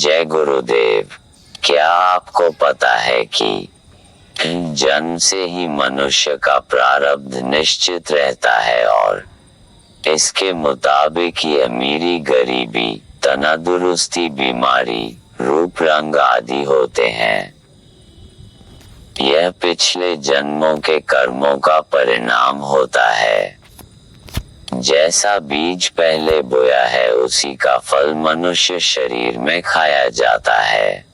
जय गुरुदेव। क्या आपको पता है कि जन्म से ही मनुष्य का प्रारब्ध निश्चित रहता है और इसके मुताबिक ही अमीरी, गरीबी, तनादुरुस्ती, बीमारी, रूप रंग आदि होते हैं। यह पिछले जन्मों के कर्मों का परिणाम होता है। जैसा बीज पहले बोया है उसी का फल मनुष्य शरीर में खाया जाता है।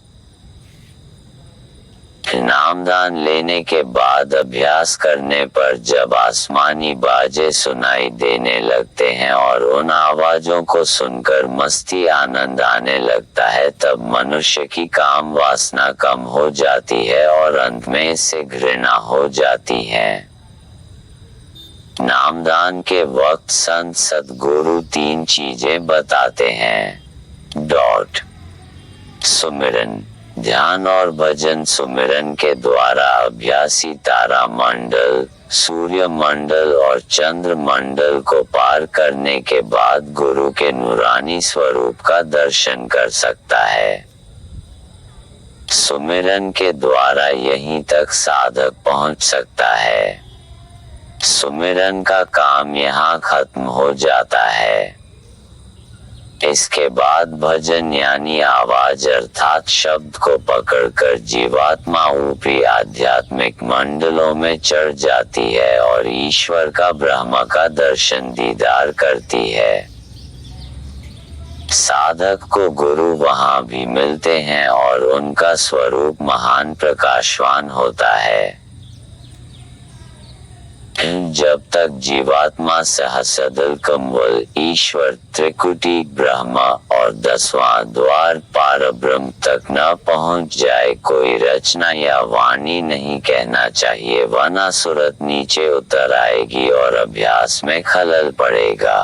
नामदान लेने के बाद अभ्यास करने पर जब आसमानी बाजे सुनाई देने लगते हैं और उन आवाजों को सुनकर मस्ती, आनंद आने लगता है, तब मनुष्य की काम वासना कम हो जाती है और अंत में इससे घृणा हो जाती है। नामदान के वक्त संत सद्गुरु 3 चीजें बताते हैं। सुमिरन, ध्यान और भजन। सुमिरन के द्वारा अभ्यासी तारा मंडल, सूर्य मंडल और चंद्र मंडल को पार करने के बाद गुरु के नूरानी स्वरूप का दर्शन कर सकता है। सुमिरन के द्वारा यहीं तक साधक पहुंच सकता है। सुमिरन का काम यहाँ खत्म हो जाता है। इसके बाद भजन यानी आवाज अर्थात शब्द को पकड़कर जीवात्मा ऊपरी आध्यात्मिक मंडलों में चढ़ जाती है और ईश्वर का, ब्रह्म का दर्शन दीदार करती है। साधक को गुरु वहां भी मिलते हैं और उनका स्वरूप महान प्रकाशवान होता है। जब तक जीवात्मा सहस्रदल कमल, ईश्वर, त्रिकुटी, ब्रह्म और 10वां द्वार पारब्रह्म तक न पहुंच जाए, कोई रचना या वाणी नहीं कहना चाहिए, वरना सूरत नीचे उतर आएगी और अभ्यास में खलल पड़ेगा।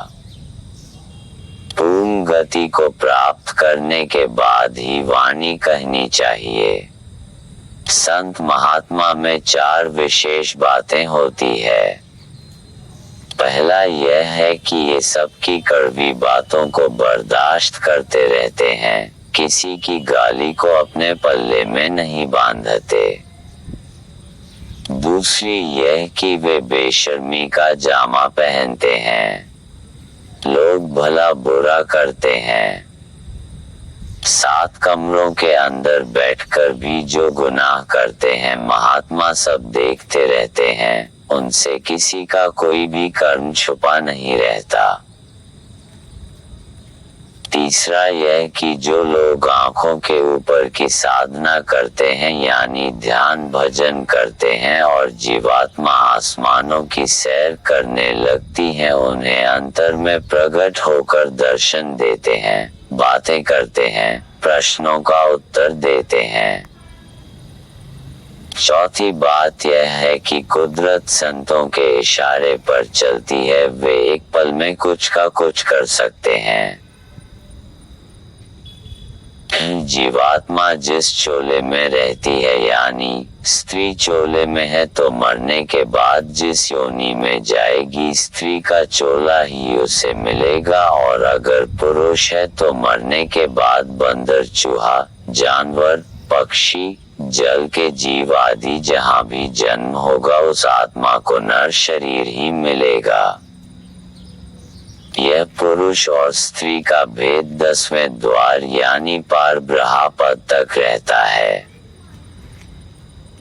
पूर्ण गति को प्राप्त करने के बाद ही वाणी कहनी चाहिए। संत महात्मा में 4 विशेष बातें होती है। पहला यह है कि ये सबकी कड़वी बातों को बर्दाश्त करते रहते हैं, किसी की गाली को अपने पल्ले में नहीं बांधते। दूसरी यह कि वे बेशर्मी का जामा पहनते हैं, लोग भला बुरा करते हैं। 7 कमरों के अंदर बैठकर भी जो गुनाह करते हैं महात्मा सब देखते रहते हैं, उनसे किसी का कोई भी कर्म छुपा नहीं रहता। तीसरा यह कि जो लोग आंखों के ऊपर की साधना करते हैं यानी ध्यान भजन करते हैं और जीवात्मा आसमानों की सैर करने लगती हैं, उन्हें अंतर में प्रकट होकर दर्शन देते हैं, बातें करते हैं, प्रश्नों का उत्तर देते हैं। चौथी बात यह है कि कुदरत संतों के इशारे पर चलती है, वे एक पल में कुछ का कुछ कर सकते हैं। जीवात्मा जिस चोले में रहती है यानी स्त्री चोले में है तो मरने के बाद जिस योनि में जाएगी स्त्री का चोला ही उसे मिलेगा, और अगर पुरुष है तो मरने के बाद बंदर, चूहा, जानवर, पक्षी, जल के जीव आदि जहाँ भी जन्म होगा उस आत्मा को नर शरीर ही मिलेगा। यह पुरुष और स्त्री का भेद 10वें द्वार यानी पार ब्रह्म पद तक रहता है।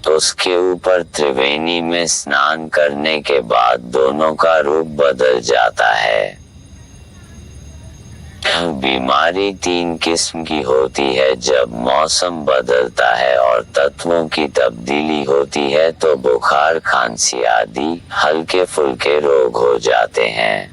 उसके ऊपर त्रिवेणी में स्नान करने के बाद दोनों का रूप बदल जाता है। बीमारी 3 किस्म की होती है, जब मौसम बदलता है और तत्वों की तब्दीली होती है तो बुखार, खांसी आदि हल्के फुल्के रोग हो जाते हैं।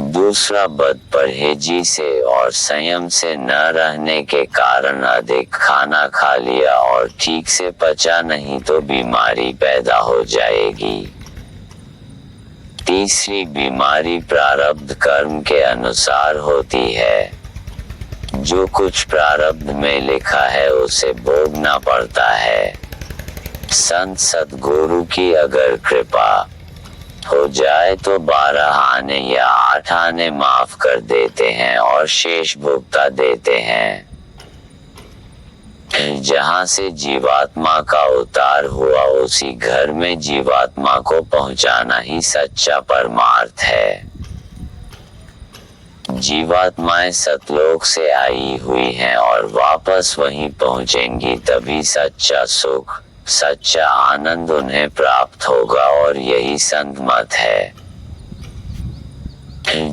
दूसरा बदपरहेजी से और संयम से न रहने के कारण अधिक खाना खा लिया और ठीक से पचा नहीं तो बीमारी पैदा हो जाएगी। तीसरी बीमारी प्रारब्ध कर्म के अनुसार होती है, जो कुछ प्रारब्ध में लिखा है उसे भोगना पड़ता है। संत सद्गुरु की अगर कृपा हो जाए तो 12 आने या 8 आने माफ कर देते हैं और शेष भुगता देते हैं। जहां से जीवात्मा का उतार हुआ उसी घर में जीवात्मा को पहुंचाना ही सच्चा परमार्थ है। जीवात्माएं सतलोक से आई हुई हैं और वापस वहीं पहुंचेंगी, तभी सच्चा सुख, सच्चा आनंद उन्हें प्राप्त होगा। और यही संत मत है।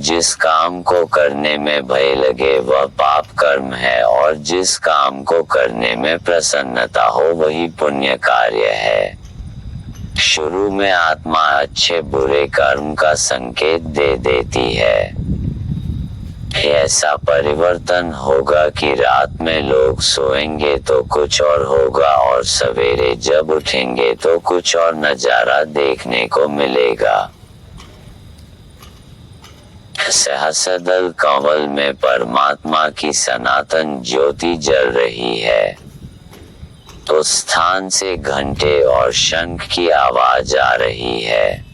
जिस काम को करने में भय लगे वह पाप कर्म है, और जिस काम को करने में प्रसन्नता हो वही पुण्य कार्य है। शुरू में आत्मा अच्छे बुरे कर्म का संकेत दे देती है। ऐसा परिवर्तन होगा कि रात में लोग सोएंगे तो कुछ और होगा और सवेरे जब उठेंगे तो कुछ और नजारा देखने को मिलेगा। सहस्रदल कमल में परमात्मा की सनातन ज्योति जल रही है। उस स्थान से घंटे और शंख की आवाज आ रही है।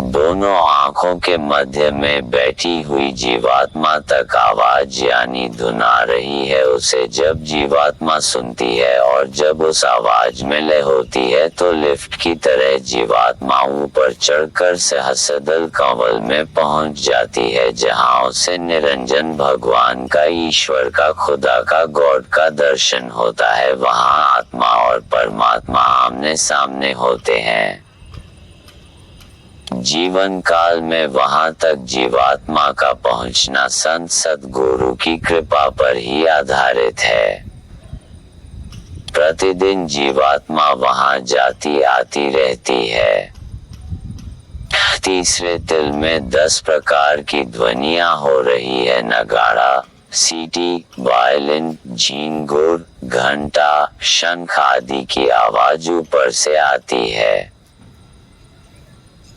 दोनों आंखों के मध्य में बैठी हुई जीवात्मा तक आवाज यानी धुन आ रही है। उसे जब जीवात्मा सुनती है और जब उस आवाज में लय होती है तो लिफ्ट की तरह जीवात्मा ऊपर चढ़कर सहस्रदल कमल में पहुंच जाती है, जहां उसे निरंजन भगवान का, ईश्वर का, खुदा का, गॉड का दर्शन होता है। वहां आत्मा और परमात्मा आमने सामने होते हैं। जीवन काल में वहां तक जीवात्मा का पहुंचना संत सद्गुरु की कृपा पर ही आधारित है। प्रतिदिन जीवात्मा वहां जाती आती रहती है। तीसरे तिल में 10 प्रकार की ध्वनियां हो रही है। नगाड़ा, सीटी, वायलिन, झींगुर, घंटा, शंख आदि की आवाज ऊपर से आती है।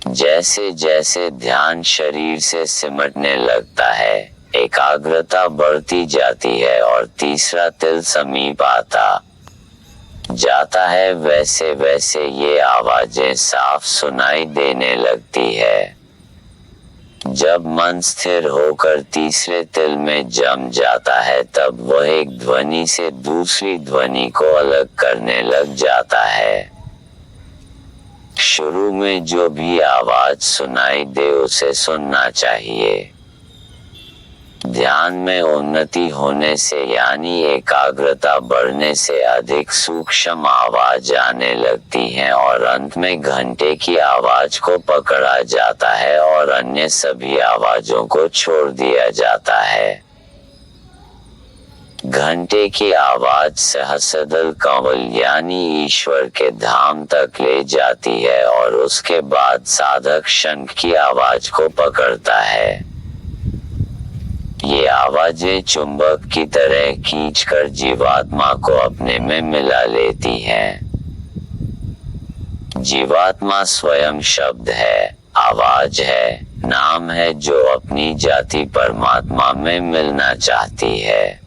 जैसे जैसे ध्यान शरीर से सिमटने लगता है, एकाग्रता बढ़ती जाती है और तीसरा तिल समीप आता जाता है, वैसे वैसे ये आवाजें साफ सुनाई देने लगती है। जब मन स्थिर होकर तीसरे तिल में जम जाता है तब वह एक ध्वनि से दूसरी ध्वनि को अलग करने लग जाता है। शुरू में जो भी आवाज सुनाई दे उसे सुनना चाहिए। ध्यान में उन्नति होने से यानी एकाग्रता बढ़ने से अधिक सूक्ष्म आवाज आने लगती हैं और अंत में घंटे की आवाज को पकड़ा जाता है और अन्य सभी आवाजों को छोड़ दिया जाता है। घंटे की आवाज सहस्रदल कमल यानी ईश्वर के धाम तक ले जाती है और उसके बाद साधक शंख की आवाज को पकड़ता है। ये आवाजें चुंबक की तरह खींचकर जीवात्मा को अपने में मिला लेती हैं। जीवात्मा स्वयं शब्द है, आवाज है, नाम है जो अपनी जाति परमात्मा में मिलना चाहती है।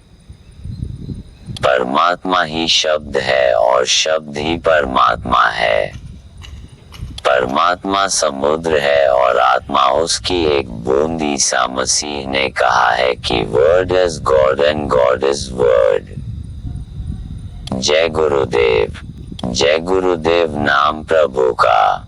परमात्मा ही शब्द है और शब्द ही परमात्मा है। परमात्मा समुद्र है और आत्मा उसकी एक बूंद। ईसा मसीह ने कहा है कि word is God and God is word. जय गुरुदेव। जय गुरुदेव नाम प्रभु का।